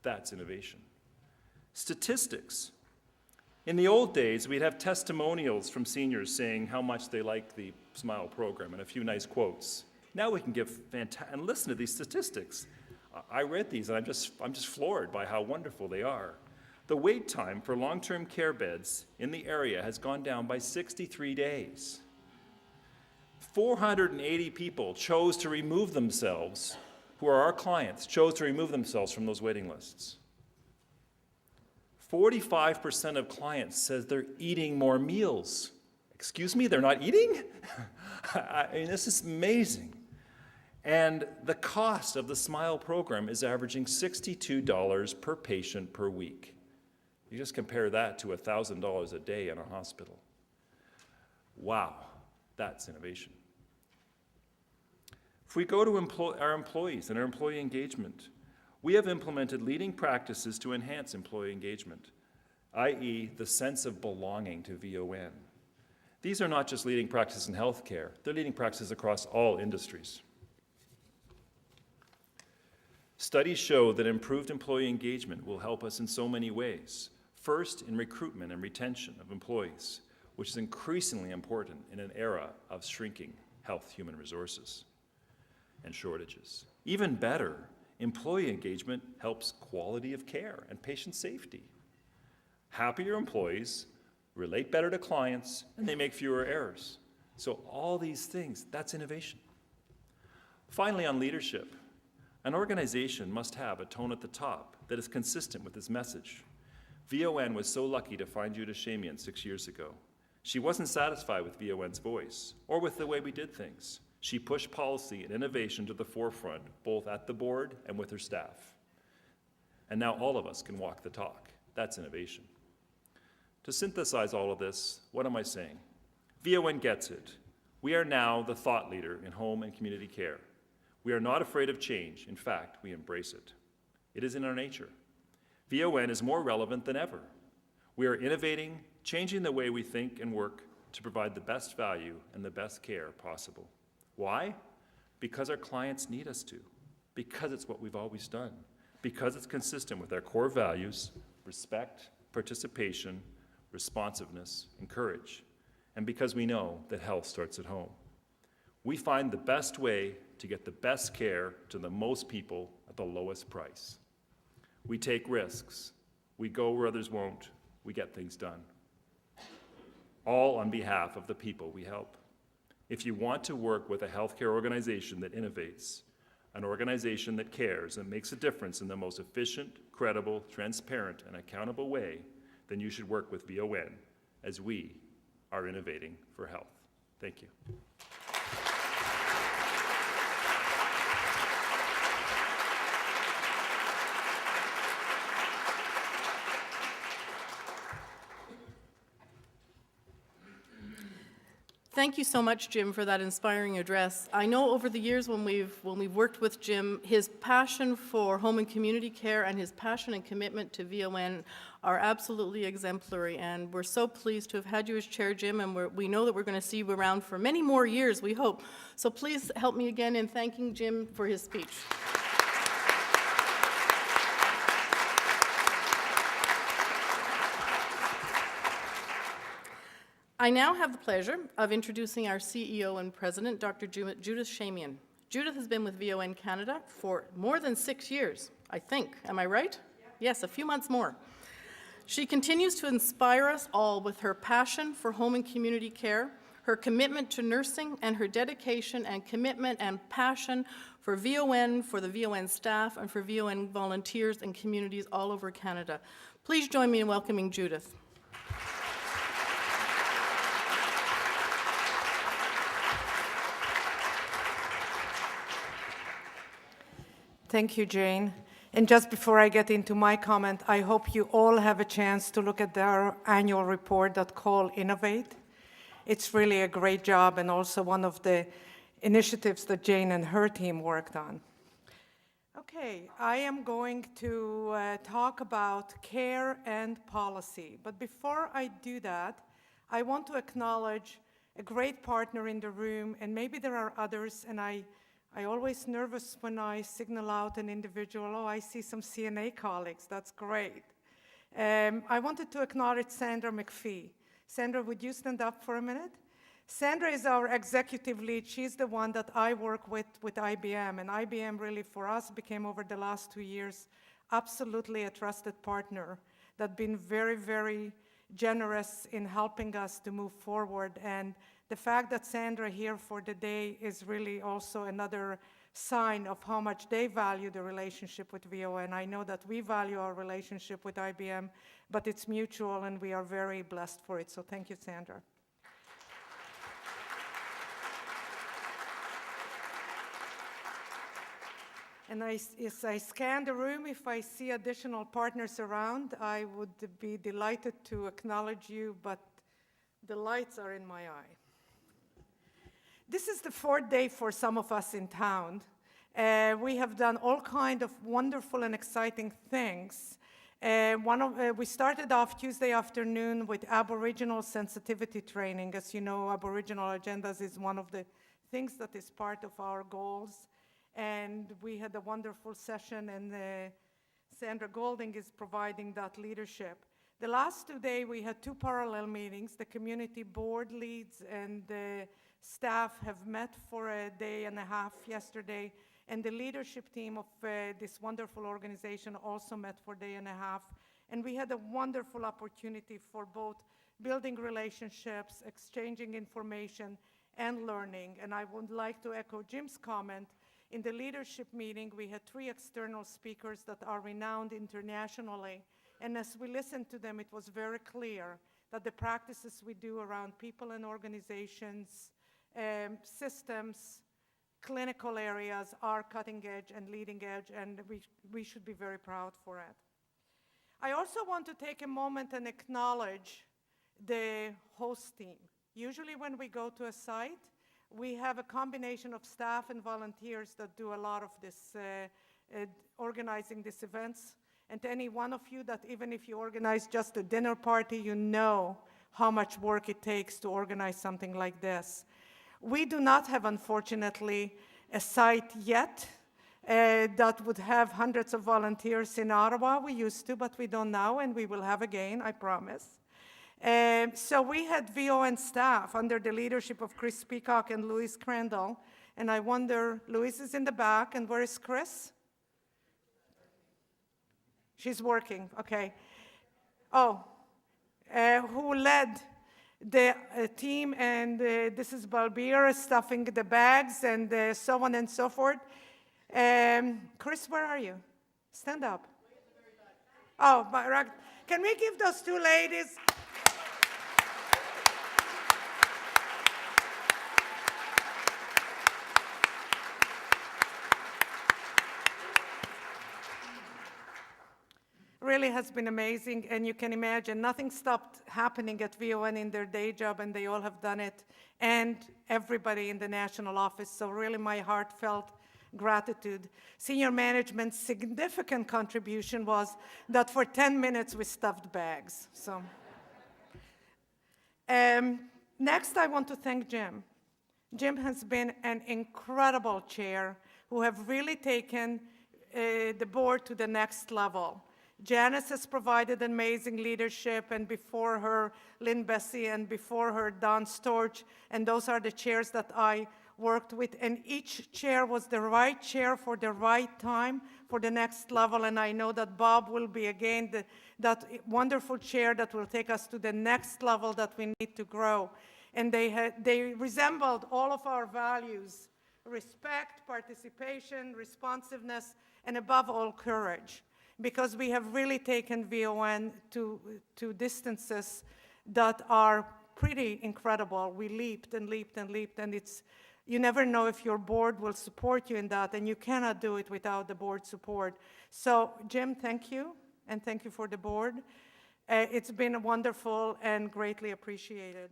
That's innovation. Statistics. In the old days, we'd have testimonials from seniors saying how much they like the SMILE program and a few nice quotes. Now we can give and listen to these statistics. I read these and I'm just floored by how wonderful they are. The wait time for long-term care beds in the area has gone down by 63 days. 480 people chose to remove themselves, who are our clients, chose to remove themselves from those waiting lists. 45% of clients says they're eating more meals. Excuse me, they're not eating? I mean, this is amazing. And the cost of the SMILE program is averaging $62 per patient per week. You just compare that to $1,000 a day in a hospital. Wow, that's innovation. If we go to our employees and our employee engagement, we have implemented leading practices to enhance employee engagement, i.e. the sense of belonging to VON. These are not just leading practices in healthcare, they're leading practices across all industries. Studies show that improved employee engagement will help us in so many ways. First, in recruitment and retention of employees, which is increasingly important in an era of shrinking health human resources and shortages. Even better, employee engagement helps quality of care and patient safety. Happier employees relate better to clients and they make fewer errors. So all these things, that's innovation. Finally, on leadership, an organization must have a tone at the top that is consistent with its message. VON was so lucky to find Judith Shamian 6 years ago. She wasn't satisfied with VON's voice or with the way we did things. She pushed policy and innovation to the forefront, both at the board and with her staff. And now all of us can walk the talk. That's innovation. To synthesize all of this, what am I saying? VON gets it. We are now the thought leader in home and community care. We are not afraid of change. In fact, we embrace it. It is in our nature. VON is more relevant than ever. We are innovating, changing the way we think and work to provide the best value and the best care possible. Why? Because our clients need us to. Because it's what we've always done. Because it's consistent with our core values: respect, participation, responsiveness, and courage. And because we know that health starts at home. We find the best way to get the best care to the most people at the lowest price. We take risks. We go where others won't. We get things done. All on behalf of the people we help. If you want to work with a healthcare organization that innovates, an organization that cares and makes a difference in the most efficient, credible, transparent, and accountable way, then you should work with VON as we are innovating for health. Thank you. Thank you so much, Jim, for that inspiring address. I know over the years when we've worked with Jim, his passion for home and community care and his passion and commitment to VON are absolutely exemplary, and we're so pleased to have had you as chair, Jim, and we know that we're going to see you around for many more years, we hope. So please help me again in thanking Jim for his speech. I now have the pleasure of introducing our CEO and President, Dr. Judith Shamian. Judith has been with VON Canada for more than 6 years, I think. Am I right? Yeah. Yes, a few months more. She continues to inspire us all with her passion for home and community care, her commitment to nursing, and her dedication and commitment and passion for VON, for the VON staff, and for VON volunteers and communities all over Canada. Please join me in welcoming Judith. Thank you, Jane. And just before I get into my comment, I hope you all have a chance to look at their annual report that's called Innovate. It's really a great job and also one of the initiatives that Jane and her team worked on. Okay, I am going to talk about care and policy. But before I do that, I want to acknowledge a great partner in the room, and maybe there are others, and I I always nervous when I signal out an individual. Oh, I see some CNA colleagues. That's great. I wanted to acknowledge Sandra McPhee. Sandra, would you stand up for a minute? Sandra is our executive lead. She's the one that I work with IBM, and IBM really for us became over the last 2 years absolutely a trusted partner that's been very, very generous in helping us to move forward. And the fact that Sandra here for the day is really also another sign of how much they value the relationship with VON. I know that we value our relationship with IBM, but it's mutual and we are very blessed for it. So thank you, Sandra. And as I scan the room, if I see additional partners around, I would be delighted to acknowledge you, but the lights are in my eye. This is the 4th day for some of us in town. We have done all kinds of wonderful and exciting things. We started off Tuesday afternoon with Aboriginal sensitivity training. As you know, Aboriginal agendas is one of the things that is part of our goals. And we had a wonderful session, and Sandra Golding is providing that leadership. The last 2 days, we had 2 parallel meetings. The community board leads and the staff have met for a day and a half yesterday, and the leadership team of this wonderful organization also met for a day and a half. And we had a wonderful opportunity for both building relationships, exchanging information, and learning. And I would like to echo Jim's comment. In the leadership meeting, we had 3 external speakers that are renowned internationally. And as we listened to them, it was very clear that the practices we do around people and organizations, systems, clinical areas are cutting edge and leading edge, and we should be very proud for it. I also want to take a moment and acknowledge the host team. Usually when we go to a site, we have a combination of staff and volunteers that do a lot of this, organizing these events. And any one of you that even if you organize just a dinner party, you know how much work it takes to organize something like this. We do not have, unfortunately, a site yet that would have hundreds of volunteers in Ottawa. We used to, but we don't now, and we will have again, I promise. So we had VON staff under the leadership of Chris Peacock and Louise Crandall. And I wonder, Louise is in the back, and where is Chris? She's working, okay. Oh, who led the team, and this is Balbir stuffing the bags and so on and so forth. Chris, where are you? Stand up. Oh, can we give those 2 ladies? Really has been amazing, and you can imagine nothing stopped happening at VON in their day job, and they all have done it, and everybody in the national office. So really my heartfelt gratitude. Senior management's significant contribution was that for 10 minutes we stuffed bags. So next I want to thank Jim. Jim has been an incredible chair who have really taken the board to the next level. Janice has provided amazing leadership, and before her, Lynn Bessie, and before her, Don Storch, and those are the chairs that I worked with, and each chair was the right chair for the right time for the next level, and I know that Bob will be again that wonderful chair that will take us to the next level that we need to grow. And they resembled all of our values: respect, participation, responsiveness, and above all, courage. Because we have really taken VON to distances that are pretty incredible. We leaped and leaped and leaped, and you never know if your board will support you in that, and you cannot do it without the board support. So, Jim, thank you, and thank you for the board. It's been wonderful and greatly appreciated.